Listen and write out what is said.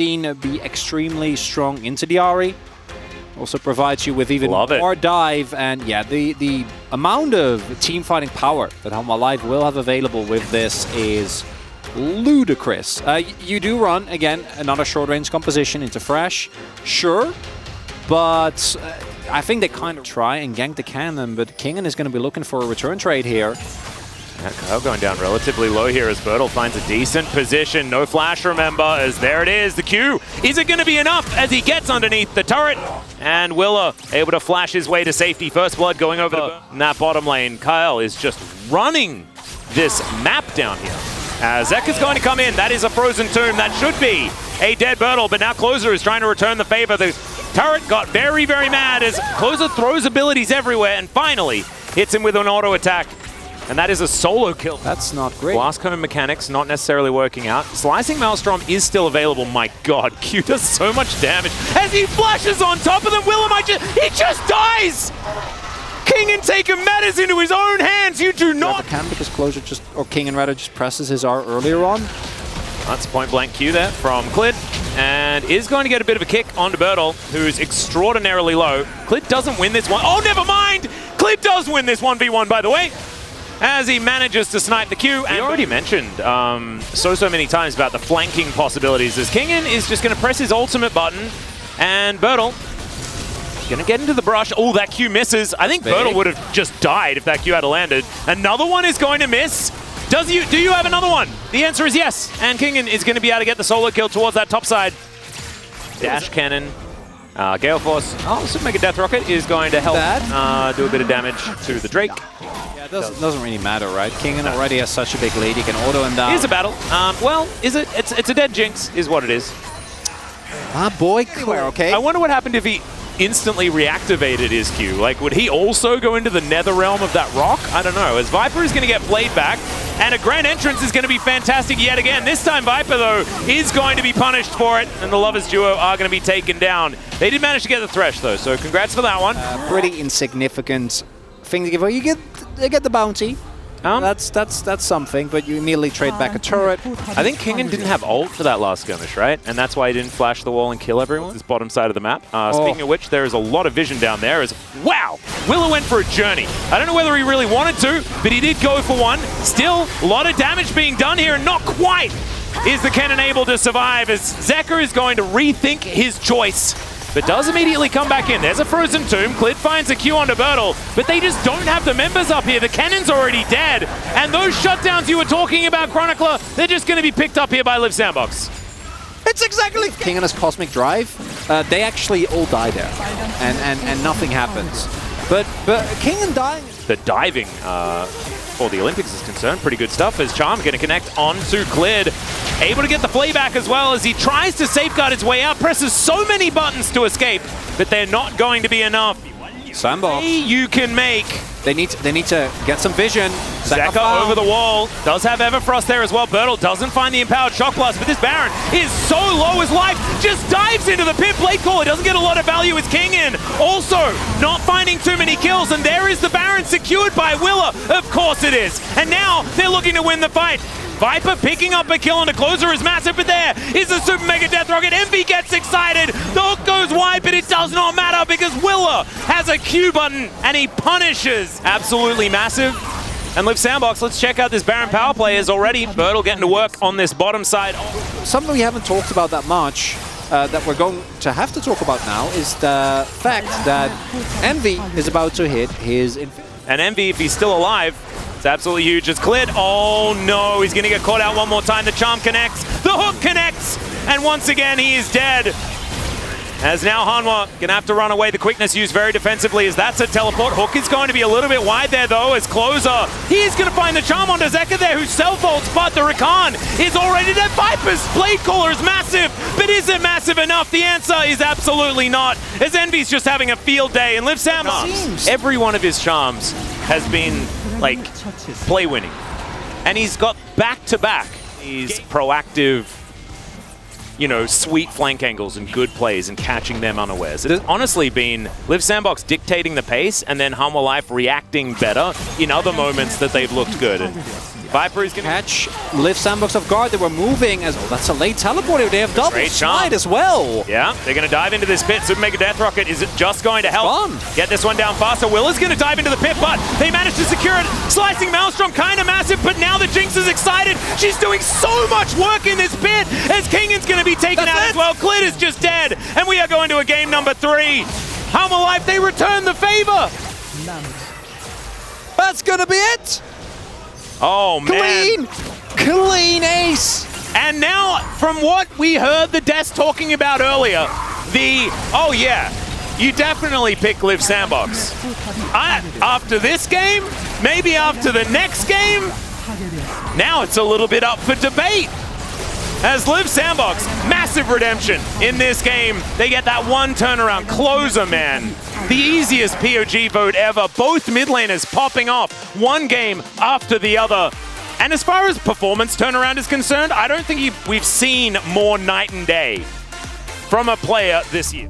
seen be extremely strong into the Ahri. Also provides you with even more dive, and yeah, the amount of team fighting power that Hanwha Live will have available with this is ludicrous. You do run, again, another short-range composition into Fresh, sure, but I think they kind of try and gank the cannon, but Kingen is going to be looking for a return trade here. Yeah, Kyle going down relatively low here as Bertel finds a decent position. No flash, remember, as there it is, the Q. Is it going to be enough as he gets underneath the turret? And Willa able to flash his way to safety. First blood going over in that bottom lane. Kyle is just running this map down here. Zek is going to come in. That is a frozen tomb. That should be a dead Bertel, but now Closer is trying to return the favor. The turret got very, very mad as Closer throws abilities everywhere and finally hits him with an auto attack. And that is a solo kill. That's not great. Blast cone mechanics not necessarily working out. Slicing Maelstrom is still available. My god, Q does so much damage as he flashes on top of them. He just dies! Kingen taking matters into his own hands. You do not. Can because Closure just, or Kingen rather, just presses his R earlier on. That's point blank Q there from Clid, and is going to get a bit of a kick onto Bertel, who's extraordinarily low. Clid doesn't win this one. Oh, never mind! Clid does win this 1v1, by the way, as he manages to snipe the Q. And we already mentioned so many times about the flanking possibilities, as Kingen is just going to press his ultimate button, and Bertel gonna get into the brush. Oh, that Q misses. I think Bertel would have just died if that Q had landed. Another one is going to miss. Do you have another one? The answer is yes. And Kingen is going to be able to get the solo kill towards that top side. Dash cannon. Gale Force. Oh, Super Mega Death Rocket is going to help do a bit of damage to the Drake. Yeah, it doesn't really matter, right? Kingen already has such a big lead. He can auto him down. Here's a battle. Well, is it? It's a dead Jinx, is what it is. Ah, boy, clear, okay. I wonder what happened if he instantly reactivated his Q. Like, would he also go into the nether realm of that rock? I don't know. As Viper is going to get played back, and a grand entrance is going to be fantastic yet again. This time Viper, though, is going to be punished for it, and the Lovers duo are going to be taken down. They did manage to get the Thresh, though, so congrats for that one. Pretty insignificant thing to give away. They get the bounty. That's something, but you immediately trade back a turret. I think Kingen didn't have ult for that last skirmish, right? And that's why he didn't flash the wall and kill everyone. This bottom side of the map. Speaking of which, there is a lot of vision down there. Wow! Willow went for a journey. I don't know whether he really wanted to, but he did go for one. Still, a lot of damage being done here, and not quite is the cannon able to survive, as Zekker is going to rethink his choice, but does immediately come back in. There's a frozen tomb. Clid finds a Q onto Bertel, but they just don't have the members up here. The cannon's already dead, and those shutdowns you were talking about, Chronicler, they're just going to be picked up here by Liiv SANDBOX. It's exactly Kingen's Cosmic Drive. They actually all die there, and nothing happens. But Kingen dying. The diving for the Olympics is concerned, pretty good stuff, as Charm going to connect onto Clid. Able to get the playback as well as he tries to safeguard his way out, presses so many buttons to escape, but they're not going to be enough. SANDBOX. You can make. They need to get some vision. Zekker over the wall. Does have Everfrost there as well. Bertel doesn't find the Empowered Shock Blast, but this Baron is so low as life. Just dives into the pit. Blade Caller doesn't get a lot of value as Kingen. Also, not finding too many kills, and there is the Baron secured by Willa. Of course it is. And now they're looking to win the fight. Viper picking up a kill on the Closer is massive, but there is a Super Mega Death Rocket. Envy gets excited. The hook goes wide, but it does not matter because Willa has a Q button and he punishes. Absolutely massive. And Liiv SANDBOX, let's check out this Baron power play is already. Bertel getting to work on this bottom side. Something we haven't talked about that much, that we're going to have to talk about now, is the fact that Envy is about to hit his... And Envy, if he's still alive, it's absolutely huge. It's Clid. Oh no, he's going to get caught out one more time. The charm connects, the hook connects, and once again he is dead. As now Hanwha going to have to run away. The quickness used very defensively as that's a teleport. Hook is going to be a little bit wide there though as Closer. He is going to find the charm onto Zekker there who self-ults, but the Rakan is already dead. Viper's Blade Caller is massive, but is it massive enough? The answer is absolutely not, as Envy's just having a field day, and Liiv SANDBOX, every one of his charms has been like play winning, and he's got back-to-back. He's proactive, you know, sweet flank angles and good plays and catching them unawares. It has honestly been Liiv SANDBOX dictating the pace and then Hanwha Live reacting better in other moments that they've looked good. And Viper is going to catch Liiv SANDBOX off guard. They were moving as that's a late teleport. They have double slide as well. Yeah, they're going to dive into this pit. Super Mega Death Rocket is just going to help get this one down faster. Will is going to dive into the pit, but they managed to secure it. Slicing Maelstrom, kind of massive, but now the Jinx is excited. She's doing so much work in this pit as Kingan's going to be taken out as well. Clit is just dead, and we are going to a game number 3. Hanwha Life, they return the favor. That's going to be it. Oh, man. Clean ace. And now, from what we heard the Des talking about earlier, oh yeah, you definitely pick Liiv SANDBOX. After this game, maybe after the next game, now it's a little bit up for debate. As Liiv SANDBOX, massive redemption in this game. They get that one turnaround closer, man. The easiest POG vote ever. Both mid laners popping off one game after the other. And as far as performance turnaround is concerned, I don't think we've seen more night and day from a player this year.